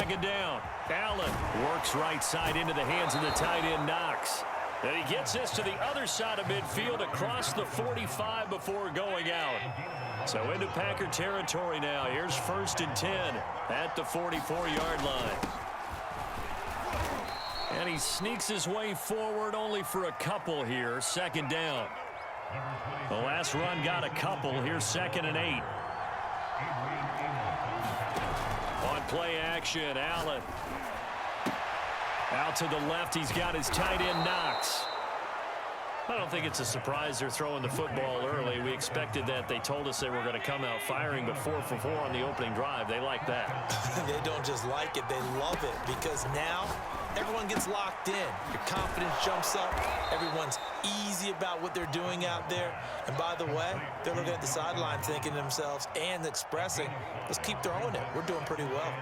second down. Allen works right side into the hands of the tight end Knox. And he gets this to the other side of midfield across the 45 before going out. So into Packer territory now. Here's 1st and 10 at the 44-yard line. And he sneaks his way forward only for a couple here. 2nd down. The last run got a couple. Here's 2nd and 8. On play action, Allen. Out to the left, he's got his tight end Knox. I don't think it's a surprise they're throwing the football early. We expected that. They told us they were going to come out firing, but 4 for 4 on the opening drive. They like that. They don't just like it, they love it, because now everyone gets locked in. Your confidence jumps up. Everyone's easy about what they're doing out there. And by the way, they're looking at the sideline thinking to themselves and expressing, let's keep throwing it. We're doing pretty well.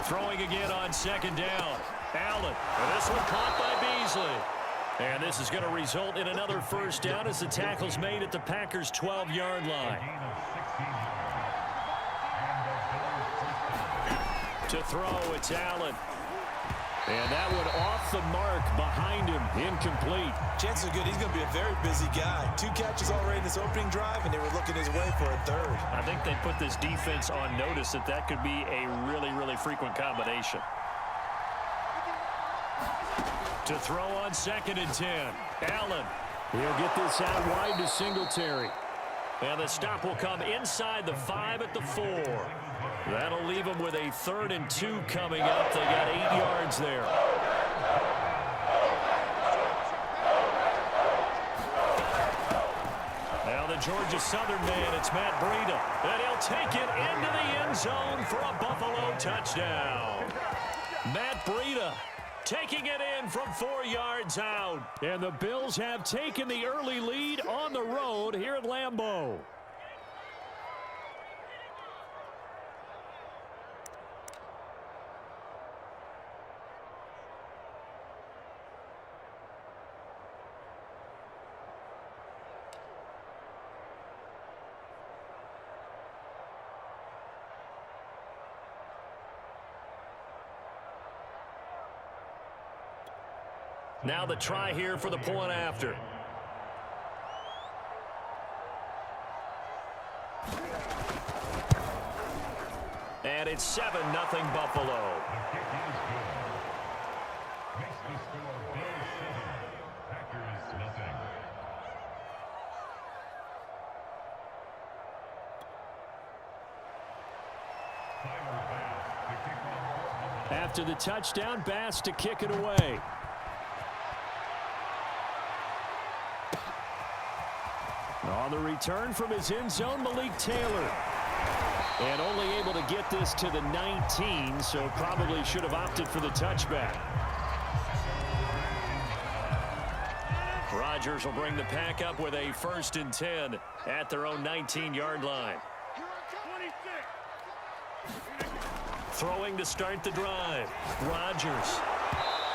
Throwing again on 2nd down. Allen. And this one caught by Beasley. And this is going to result in another 1st down as the tackle's made at the Packers' 12-yard line. To throw, it's Allen. And that one off the mark behind him, incomplete. Chances are good he's going to be a very busy guy. 2 catches already in this opening drive, and they were looking his way for a 3rd. I think they put this defense on notice that could be a really, really frequent combination. To throw on 2nd and 10. Allen. He'll get this out wide to Singletary. And the stop will come inside the 5 at the 4. That'll leave them with a 3rd and 2 coming up. They got 8 yards there. Now the Georgia Southern man, it's Matt Breida. And he'll take it into the end zone for a Buffalo touchdown. Matt Breida taking it in from 4 yards out. And the Bills have taken the early lead on the road here at Lambeau. Now the try here for the point after. And it's 7-0 Buffalo. After the touchdown, Bass to kick it away. On the return from his end zone, Malik Taylor. And only able to get this to the 19, so probably should have opted for the touchback. Rodgers will bring the pack up with a 1st and 10 at their own 19-yard line. Throwing to start the drive. Rodgers.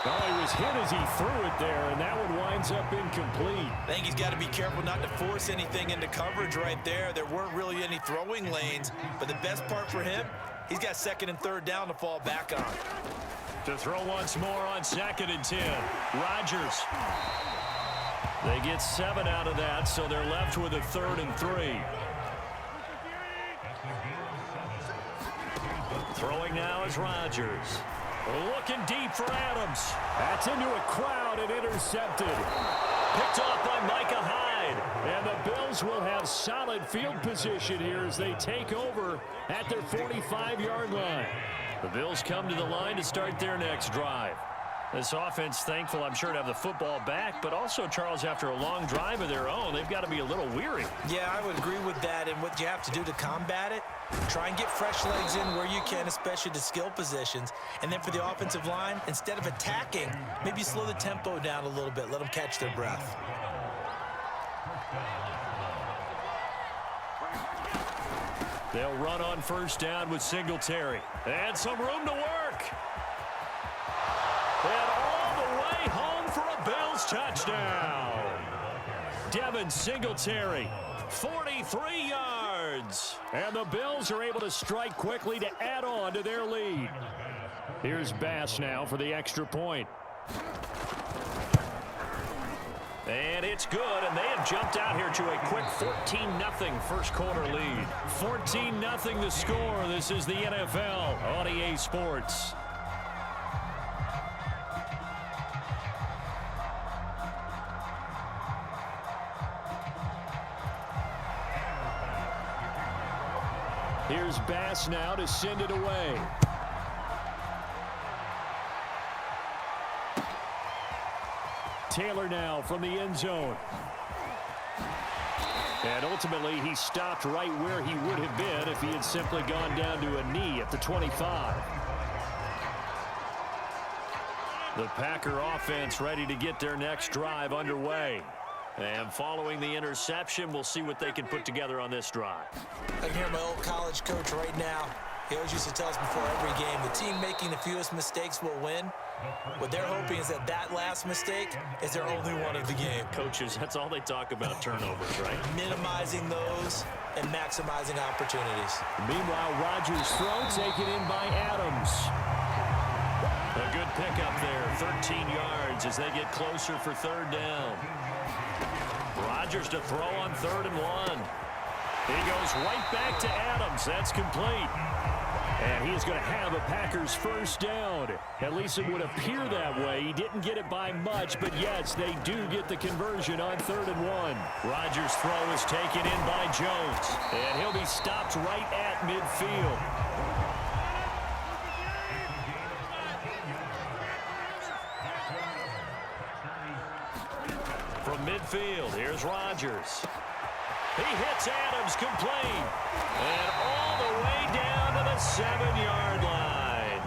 Oh, he was hit as he threw it there, and that one winds up incomplete. I think he's got to be careful not to force anything into coverage right there. There weren't really any throwing lanes, but the best part for him, he's got 2nd and 3rd down to fall back on. To throw once more on 2nd and 10. Rodgers. They get 7 out of that, so they're left with a 3rd and 3. Throwing now is Rodgers. Looking deep for Adams. That's into a crowd and intercepted. Picked off by Micah Hyde. And the Bills will have solid field position here as they take over at their 45-yard line. The Bills come to the line to start their next drive. This offense, thankful, I'm sure, to have the football back, but also, Charles, after a long drive of their own, they've got to be a little weary. Yeah, I would agree with that, and what you have to do to combat it, try and get fresh legs in where you can, especially to skill positions. And then for the offensive line, instead of attacking, maybe slow the tempo down a little bit, let them catch their breath. They'll run on 1st down with Singletary. And some room to work. And all the way home for a Bills touchdown. Devin Singletary 43 yards. And the Bills are able to strike quickly to add on to their lead. Here's Bass now for the extra point. And it's good, and they have jumped out here to a quick 14-0 first quarter lead. 14-0 the score. This is the NFL on EA Sports. Here's Bass now to send it away. Taylor now from the end zone. And ultimately, he stopped right where he would have been if he had simply gone down to a knee at the 25. The Packer offense ready to get their next drive underway. And following the interception, we'll see what they can put together on this drive. I can hear my old college coach right now. He always used to tell us before every game, the team making the fewest mistakes will win. What they're hoping is that that last mistake is their only one of the game. Coaches, that's all they talk about, turnovers, right? Minimizing those and maximizing opportunities. Meanwhile, Rodgers' throw taken in by Adams. A good pickup there, 13 yards as they get closer for third down. Rodgers to throw on 3rd and 1. He goes right back to Adams. That's complete. And he is going to have a Packers first down. At least it would appear that way. He didn't get it by much, but yes, they do get the conversion on 3rd and 1. Rodgers' throw is taken in by Jones, and he'll be stopped right at midfield. From midfield, here's Rodgers. He hits Adams complete. And all the way down to the 7-yard line.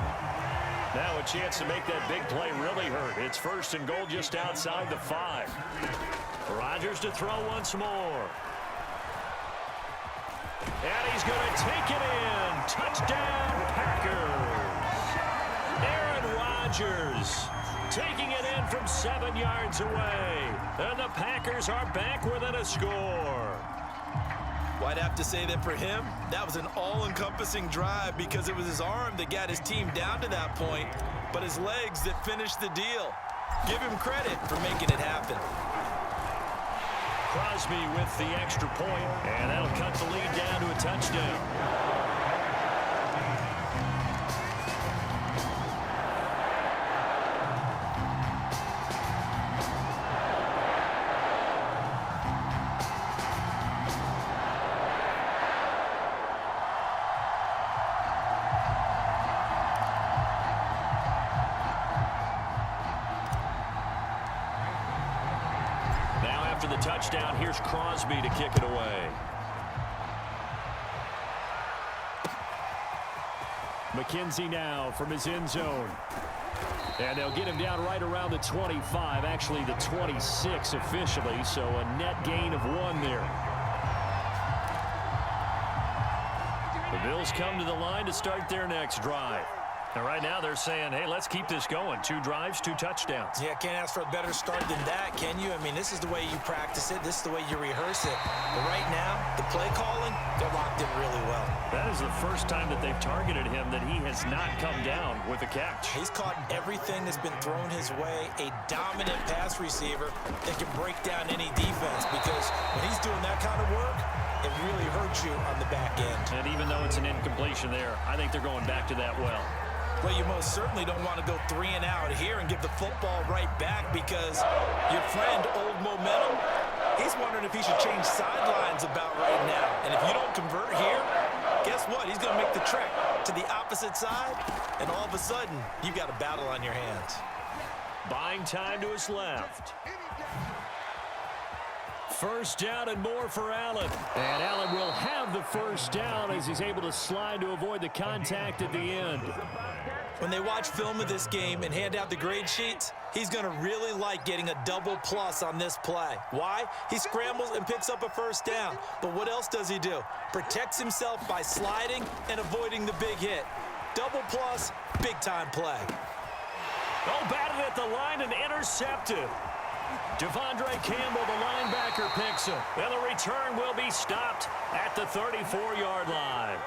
Now a chance to make that big play really hurt. It's 1st and goal just outside the 5. Rodgers to throw once more. And he's going to take it in. Touchdown, Packers. Aaron Rodgers taking it in from 7 yards away. And the Packers are back within a score. Well, I'd have to say that for him, that was an all-encompassing drive because it was his arm that got his team down to that point, but his legs that finished the deal. Give him credit for making it happen. Crosby with the extra point, and that'll cut the lead down to a touchdown. After the touchdown, here's Crosby to kick it away. McKenzie now from his end zone. And they'll get him down right around the 25, actually the 26 officially, so a net gain of 1 there. The Bills come to the line to start their next drive. And right now they're saying, hey, let's keep this going. 2 drives, 2 touchdowns. Yeah, can't ask for a better start than that, can you? I mean, this is the way you practice it. This is the way you rehearse it. But right now, the play calling, they're locked in really well. That is the first time that they've targeted him that he has not come down with a catch. He's caught everything that's been thrown his way. A dominant pass receiver that can break down any defense because when he's doing that kind of work, it really hurts you on the back end. And even though it's an incompletion there, I think they're going back to that well. Well, you most certainly don't want to go 3 and out here and give the football right back because your friend, Old Momentum, he's wondering if he should change sidelines about right now. And if you don't convert here, guess what? He's going to make the trek to the opposite side, and all of a sudden, you've got a battle on your hands. Buying time to his left. First down and more for Allen. And Allen will have the first down as he's able to slide to avoid the contact at the end. When they watch film of this game and hand out the grade sheets, he's going to really like getting a double plus on this play. Why? He scrambles and picks up a first down. But what else does he do? Protects himself by sliding and avoiding the big hit. Double plus, big-time play. Oh, batted at the line and intercepted. Devondre Campbell, the linebacker, picks him. And the return will be stopped at the 34-yard line.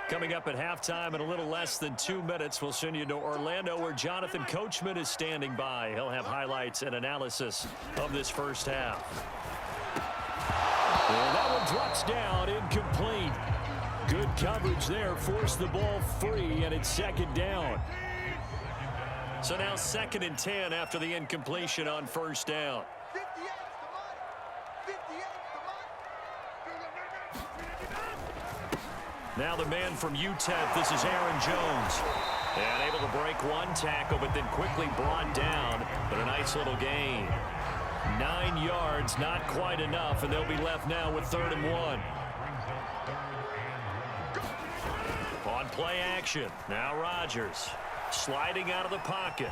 Coming up at halftime in a little less than 2 minutes, we'll send you to Orlando where Jonathan Coachman is standing by. He'll have highlights and analysis of this first half. And that one drops down, incomplete. Good coverage there, forced the ball free, and it's second down. So now 2nd and 10 after the incompletion on first down. Now the man from UTEP, this is Aaron Jones. And able to break one tackle, but then quickly brought down. But a nice little gain. 9 yards, not quite enough, and they'll be left now with 3rd and 1. On play action, now Rodgers sliding out of the pocket.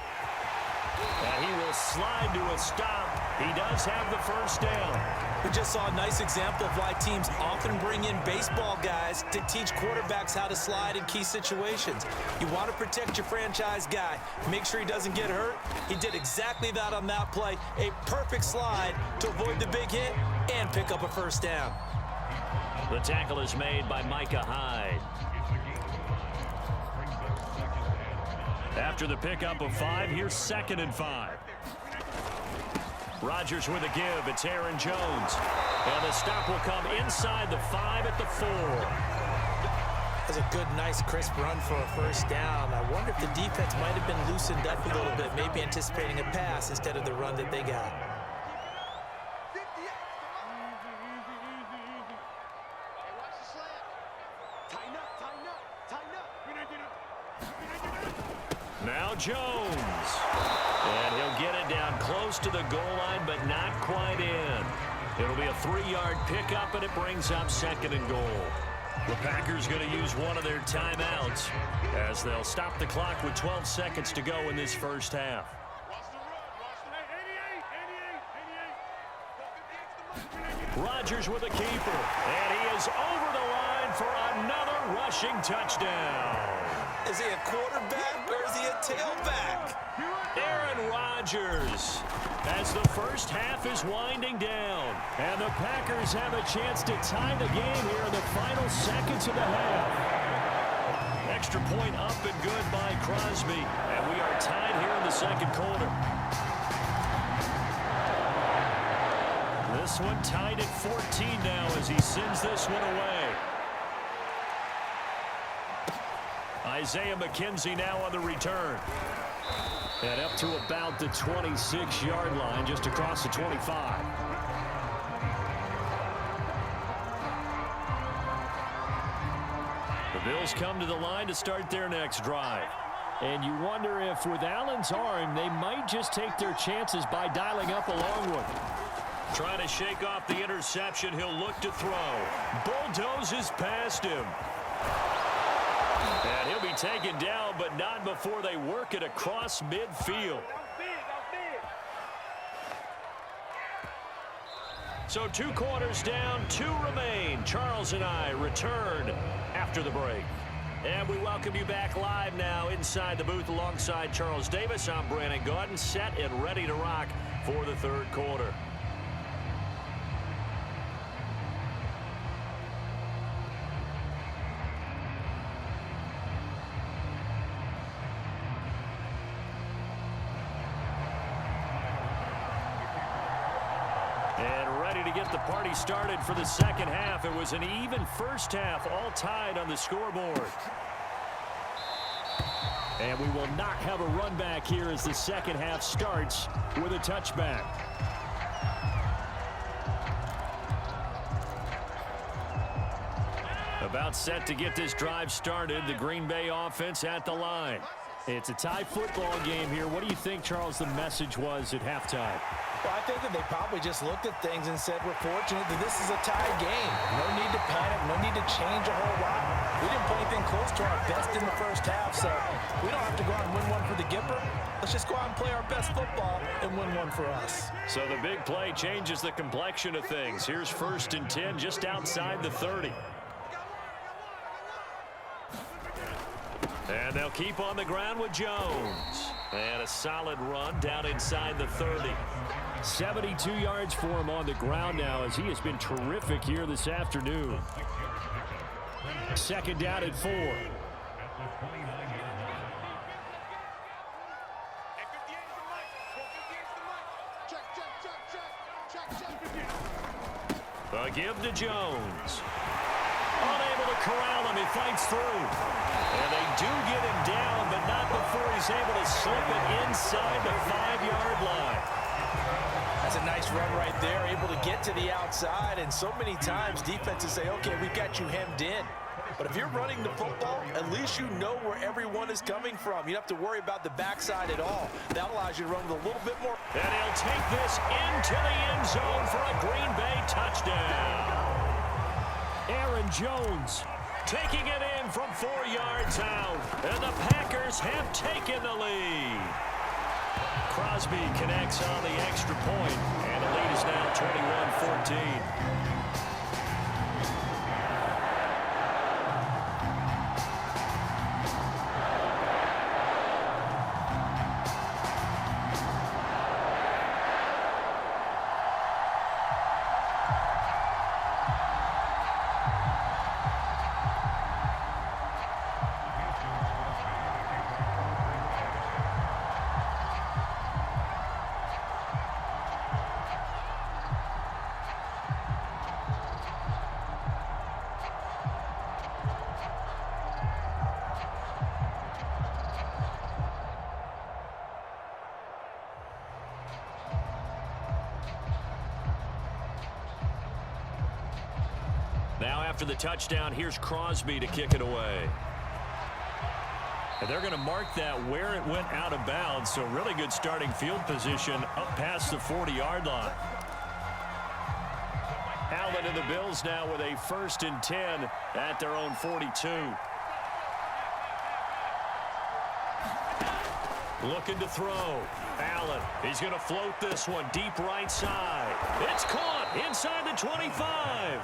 And he will slide to a stop. He does have the first down. We just saw a nice example of why teams often bring in baseball guys to teach quarterbacks how to slide in key situations. You want to protect your franchise guy. Make sure he doesn't get hurt. He did exactly that on that play. A perfect slide to avoid the big hit and pick up a first down. The tackle is made by Micah Hyde. After the pickup of 5, here's 2nd and 5. Rodgers with a give. It's Aaron Jones. And the stop will come inside the 5 at the 4. That's a good, nice, crisp run for a first down. I wonder if the defense might have been loosened up a little bit, maybe anticipating a pass instead of the run that they got. Now Jones. And he'll get it down close to the goal line, but not quite in. It'll be a 3-yard pickup, and it brings up 2nd and goal. The Packers going to use one of their timeouts as they'll stop the clock with 12 seconds to go in this first half. Rodgers with a keeper, and he is over the line for another rushing touchdown. Is he a quarterback or is he a tailback? Aaron Rodgers, as the first half is winding down. And the Packers have a chance to tie the game here in the final seconds of the half. Extra point up and good by Crosby. And we are tied here in the 2nd quarter. This one tied at 14 now as he sends this one away. Isaiah McKenzie now on the return. And up to about the 26-yard line, just across the 25. The Bills come to the line to start their next drive. And you wonder if with Allen's arm, they might just take their chances by dialing up a long one. Trying to shake off the interception, he'll look to throw. Bulldozes past him. And he'll be taken down, but not before they work it across midfield. So 2 quarters down, 2 remain. Charles and I return after the break. And we welcome you back live now inside the booth alongside Charles Davis. I'm Brandon Gaudin, set and ready to rock for the 3rd quarter. Get the party started for the 2nd half. It was an even first half, all tied on the scoreboard. And we will not have a run back here as the 2nd half starts with a touchback. About set to get this drive started. The Green Bay offense at the line. It's a tie football game here. What do you think, Charles, the message was at halftime? Well, I think that they probably just looked at things and said, we're fortunate that this is a tie game. No need to panic, no need to change a whole lot. We didn't play anything close to our best in the first half, so we don't have to go out and win one for the Gipper. Let's just go out and play our best football and win one for us. So the big play changes the complexion of things. Here's 1st and 10 just outside the 30. And they'll keep on the ground with Jones. And a solid run down inside the 30. 72 yards for him on the ground now as he has been terrific here this afternoon. 2nd down at 4. A give to Jones. Unable to corral him. He fights through. And they do get him down, but not before he's able to slip it inside the 5-yard line. That's a nice run right there, able to get to the outside. And so many times defenses say, okay, we've got you hemmed in. But if you're running the football, at least you know where everyone is coming from. You don't have to worry about the backside at all. That allows you to run with a little bit more. And he'll take this into the end zone for a Green Bay touchdown. Aaron Jones taking it in from 4 yards out. And the Packers have taken the lead. Crosby connects on the extra point, and the lead is now 21-14. Now after the touchdown, here's Crosby to kick it away. And they're going to mark that where it went out of bounds, so really good starting field position up past the 40-yard line. Allen and the Bills now with a 1st and 10 at their own 42. Looking to throw. Allen, he's going to float this one deep right side. It's caught inside the 25.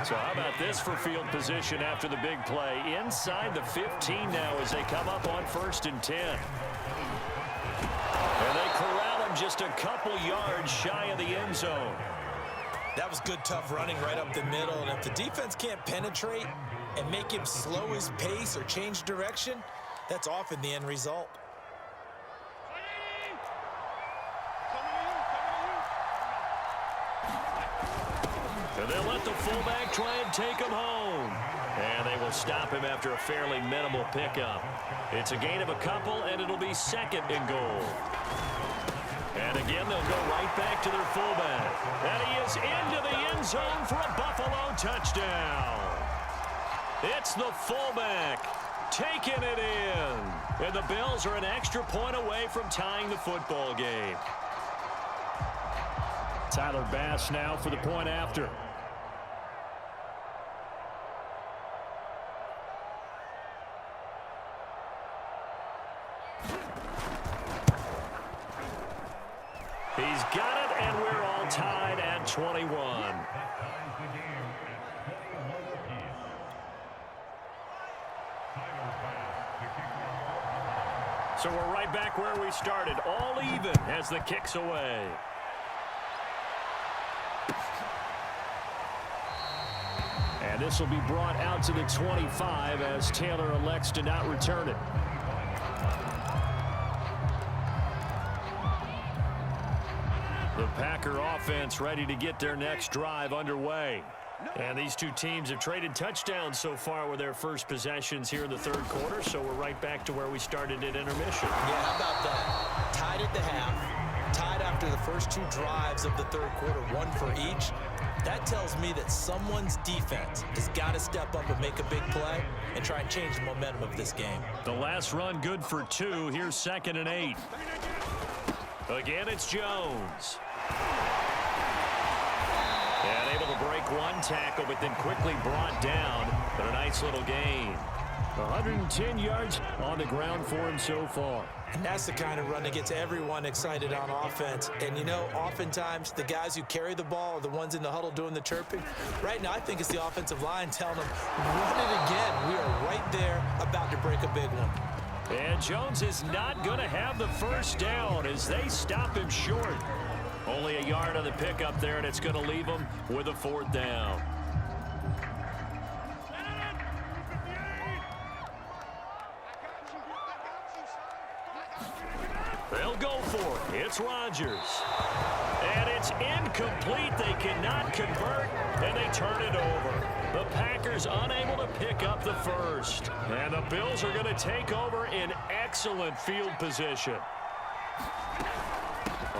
So how about this for field position after the big play? Inside the 15 now as they come up on 1st and 10. And they corral him just a couple yards shy of the end zone. That was good, tough running right up the middle. And if the defense can't penetrate and make him slow his pace or change direction, that's often the end result. And they'll let the fullback try and take him home. And they will stop him after a fairly minimal pickup. It's a gain of a couple, and it'll be 2nd and goal. And again, they'll go right back to their fullback. And he is into the end zone for a Buffalo touchdown. It's the fullback taking it in. And the Bills are an extra point away from tying the football game. Tyler Bass now for the point after. He's got it, and we're all tied at 21. So we're right back where we started, all even as the kick's away. And this will be brought out to the 25 as Taylor elects to not return it. The Packer offense ready to get their next drive underway. And these two teams have traded touchdowns so far with their first possessions here in the 3rd quarter, so we're right back to where we started at intermission. Yeah, how about that? Tied at the half, tied after the first 2 drives of the 3rd quarter, 1 for each. That tells me that someone's defense has got to step up and make a big play and try and change the momentum of this game. The last run good for 2. Here's 2nd and 8. Again, it's Jones. And able to break one tackle, but then quickly brought down. But a nice nice little gain. 110 yards on the ground for him so far. And that's the kind of run that gets everyone excited on offense. And, you know, oftentimes the guys who carry the ball are the ones in the huddle doing the chirping. Right now, I think it's the offensive line telling them, run it again. We are right there about to break a big one. And Jones is not going to have the first down as they stop him short. Only a yard on the pickup there, and it's going to leave him with a 4th down. They'll go for it. It's Rodgers. And it's incomplete. They cannot convert, and they turn it over. The Packers unable to pick up the first. And the Bills are going to take over in excellent field position.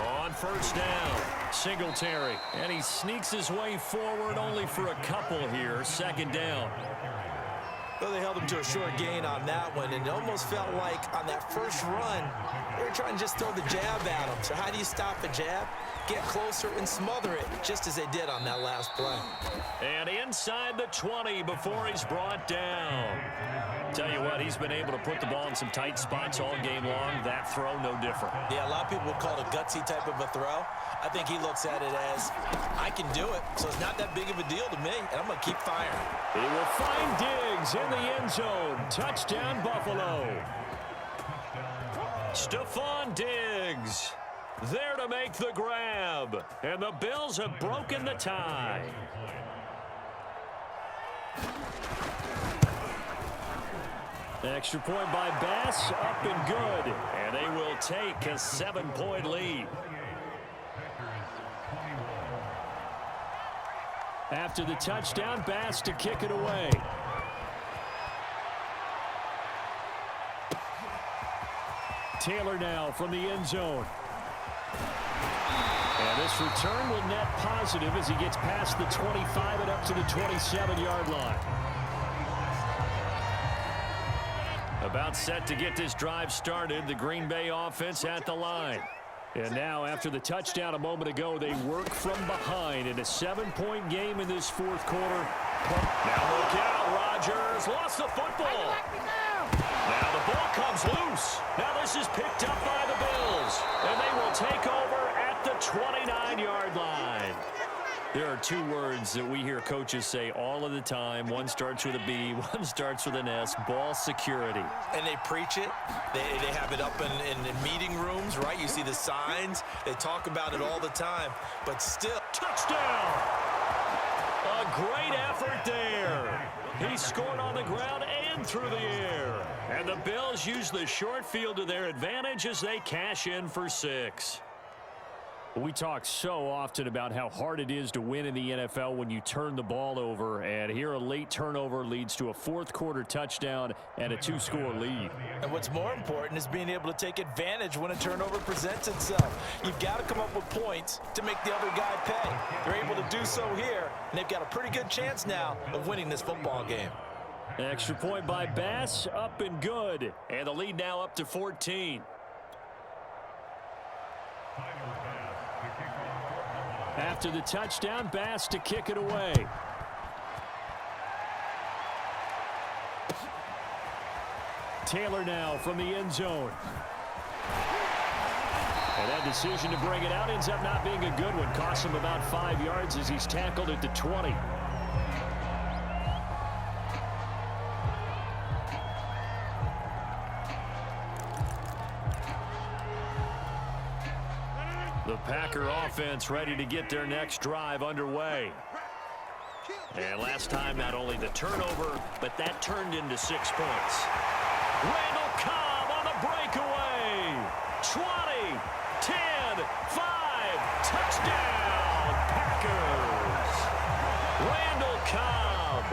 On first down, Singletary. And he sneaks his way forward only for a couple here. 2nd down. Well, they held him to a short gain on that one, and it almost felt like on that first run, they were trying to just throw the jab at him. So how do you stop a jab? Get closer and smother it, just as they did on that last play. And inside the 20 before he's brought down. Tell you what, he's been able to put the ball in some tight spots all game long. That throw, no different. Yeah, a lot of people would call it a gutsy type of a throw. I think he looks at it as, I can do it, so it's not that big of a deal to me, and I'm going to keep firing. He will find Diggs in the end zone. Touchdown, Buffalo. Stephon Diggs there to make the grab. And the Bills have broken the tie. Extra point by Bass, up and good. And they will take a 7-point lead. After the touchdown, Bass to kick it away. Taylor now from the end zone. And this return will net positive as he gets past the 25 and up to the 27-yard line. About set to get this drive started. The Green Bay offense at the line. And now, after the touchdown a moment ago, they work from behind in a 7-point game in this 4th quarter. Now look out, Rodgers lost the football. Now the ball comes loose. Now this is picked up by the Bills. And they will take over at the 29-yard line. There are 2 words that we hear coaches say all of the time. One starts with a B, one starts with an S, ball security. And they preach it. They have it up in meeting rooms, right? You see the signs. They talk about it all the time. But still. Touchdown! A great effort there. He scored on the ground and through the air. And the Bills use the short field to their advantage as they cash in for 6. We talk so often about how hard it is to win in the NFL when you turn the ball over, and here a late turnover leads to a 4th quarter touchdown and a 2-score lead. And what's more important is being able to take advantage when a turnover presents itself. You've got to come up with points to make the other guy pay. They're able to do so here, and they've got a pretty good chance now of winning this football game. Extra point by Bass, up and good, and the lead now up to 14. After the touchdown, Bass to kick it away. Taylor now from the end zone. And that decision to bring it out ends up not being a good one. Costs him about 5 yards as he's tackled at the 20. The Packer offense ready to get their next drive underway. And last time, not only the turnover, but that turned into 6 points. Randall Cobb on the breakaway. 20, 10, 5, touchdown, Packers. Randall Cobb,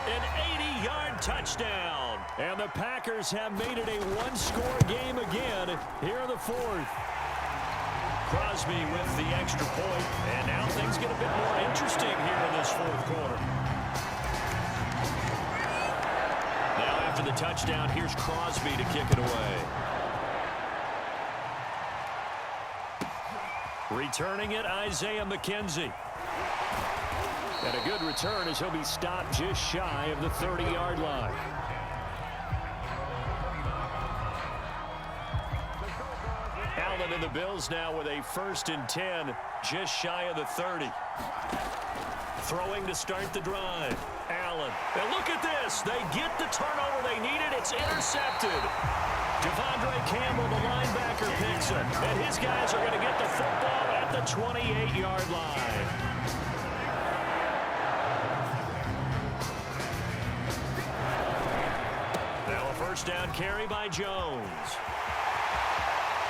an 80-yard touchdown. And the Packers have made it a 1-score game again here in the 4th. Crosby with the extra point, and now things get a bit more interesting here in this 4th quarter. Now after the touchdown, here's Crosby to kick it away. Returning it, Isaiah McKenzie. And a good return as he'll be stopped just shy of the 30-yard line. Allen and the Bills now with a 1st and 10, just shy of the 30. Throwing to start the drive. Allen. And look at this. They get the turnover they needed. It's intercepted. Devondre Campbell, the linebacker, picks it. And his guys are going to get the football at the 28-yard line. Now a 1st down carry by Jones.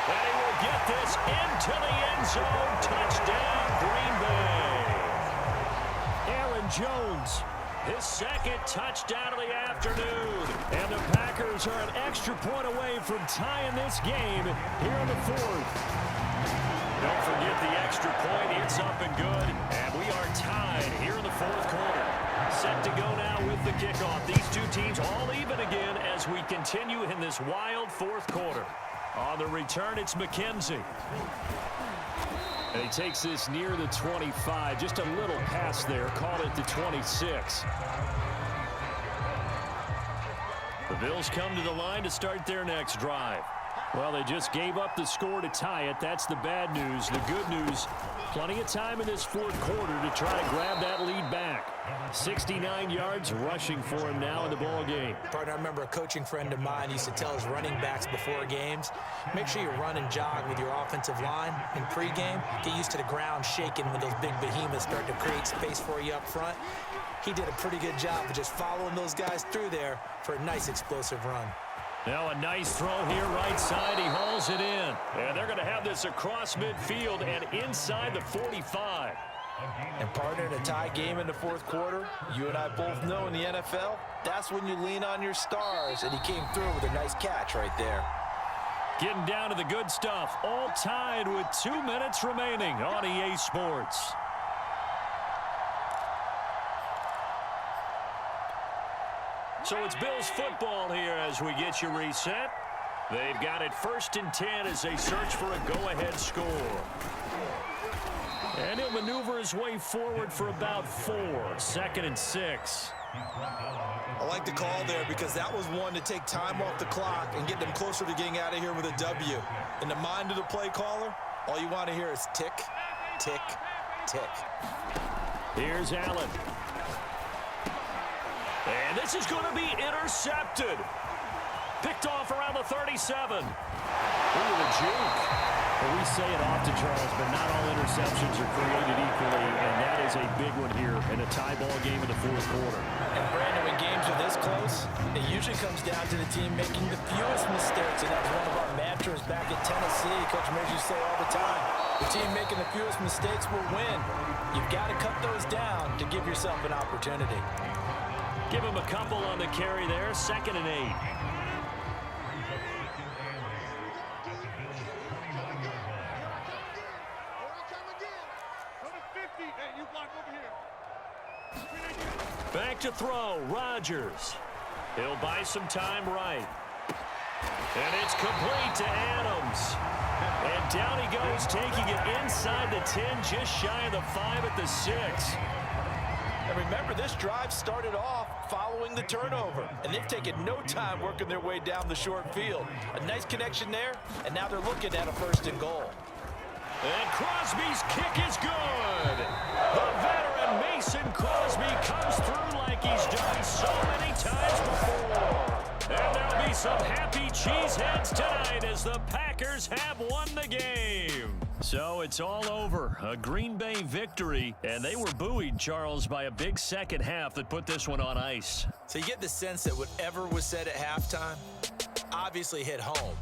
And he will get this into the end zone. Touchdown, Green Bay. Aaron Jones, his 2nd touchdown of the afternoon. And the Packers are an extra point away from tying this game here in the 4th. Don't forget the extra point. It's up and good. And we are tied here in the 4th quarter. Set to go now with the kickoff. These two teams all even again as we continue in this wild 4th quarter. On the return, it's McKenzie. And he takes this near the 25. Just a little pass there. Call it the 26. The Bills come to the line to start their next drive. Well, they just gave up the score to tie it. That's the bad news. The good news, plenty of time in this 4th quarter to try to grab that lead back. 69 yards rushing for him now in the ball game. Partner, I remember a coaching friend of mine used to tell his running backs before games, make sure you run and jog with your offensive line in pregame. Get used to the ground shaking when those big behemoths start to create space for you up front. He did a pretty good job of just following those guys through there for a nice explosive run. Now a nice throw here right side. He hauls it in. And they're going to have this across midfield and inside the 45. And partner, in a tie game in the 4th quarter, you and I both know in the NFL, that's when you lean on your stars. And he came through with a nice catch right there. Getting down to the good stuff. All tied with 2 minutes remaining on EA Sports. So it's Bills football here as we get you reset. They've got it 1st and 10 as they search for a go-ahead score. And he'll maneuver his way forward for about 4. 2nd and 6. I like the call there because that was one to take time off the clock and get them closer to getting out of here with a W. In the mind of the play caller, all you want to hear is tick, tick, tick. Here's Allen. And this is going to be intercepted. Picked off around the 37. Ooh, the juke. Well, we say it often, Charles, but not all interceptions are created equally, and that is a big one here in a tie ball game in the 4th quarter. And Brandon, when games are this close, it usually comes down to the team making the fewest mistakes, and that's one of our mantras back at Tennessee. Coach Mears used to say all the time, the team making the fewest mistakes will win. You've got to cut those down to give yourself an opportunity. Give him a couple on the carry there. 2nd and 8. Back to throw, Rodgers. He'll buy some time right. And it's complete to Adams. And down he goes, taking it inside the 10, just shy of the 5 at the 6. And remember, this drive started off following the turnover, and they've taken no time working their way down the short field. A nice connection there, and now they're looking at a 1st and goal. And Crosby's kick is good. The veteran Mason Crosby comes through like he's done so many times before. And there'll be some happy cheeseheads tonight as the Packers have won the game. So it's all over. A Green Bay victory, and they were buoyed, Charles, by a big second half that put this one on ice. So you get the sense that whatever was said at halftime obviously hit home.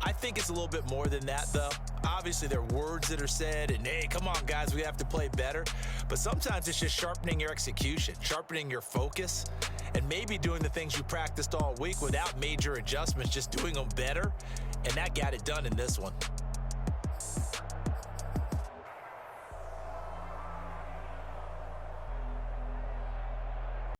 I think it's a little bit more than that, though. Obviously, there are words that are said, and hey, come on, guys, we have to play better. But sometimes it's just sharpening your execution, sharpening your focus, and maybe doing the things you practiced all week without major adjustments, just doing them better. And that got it done in this one.